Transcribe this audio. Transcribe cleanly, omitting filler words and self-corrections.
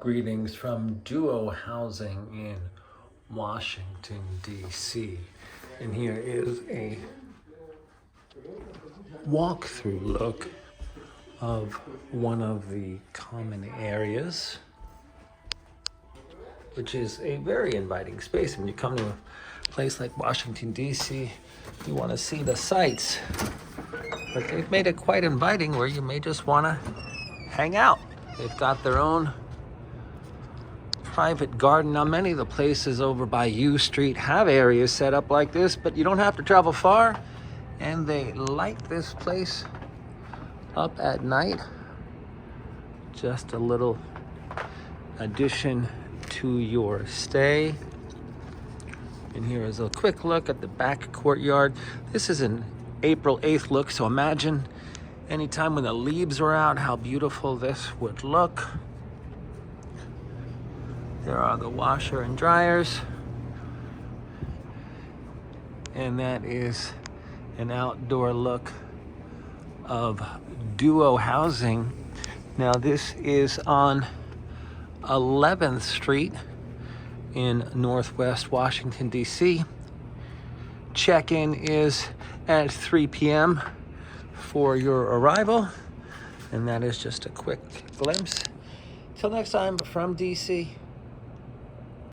Greetings from Duo Housing in Washington, D.C. And here is a walkthrough look of one of the common areas, which is a very inviting space. When you come to a place like Washington, D.C., you want to see the sights, but they've made it quite inviting where you may just want to hang out. They've got their own private garden. Now, many of the places over by U Street have areas set up like this, but you don't have to travel far, and they light this place up at night. Just a little addition to your stay. And here is a quick look at the back courtyard. This is an April 8th look, so imagine anytime when the leaves were out, how beautiful this would look. There are the washer and dryers. And that is an outdoor look of Duo Housing. Now, this is on 11th Street in Northwest Washington, D.C. Check-in is at 3 p.m. for your arrival. And that is just a quick glimpse. Till next time, from D.C.,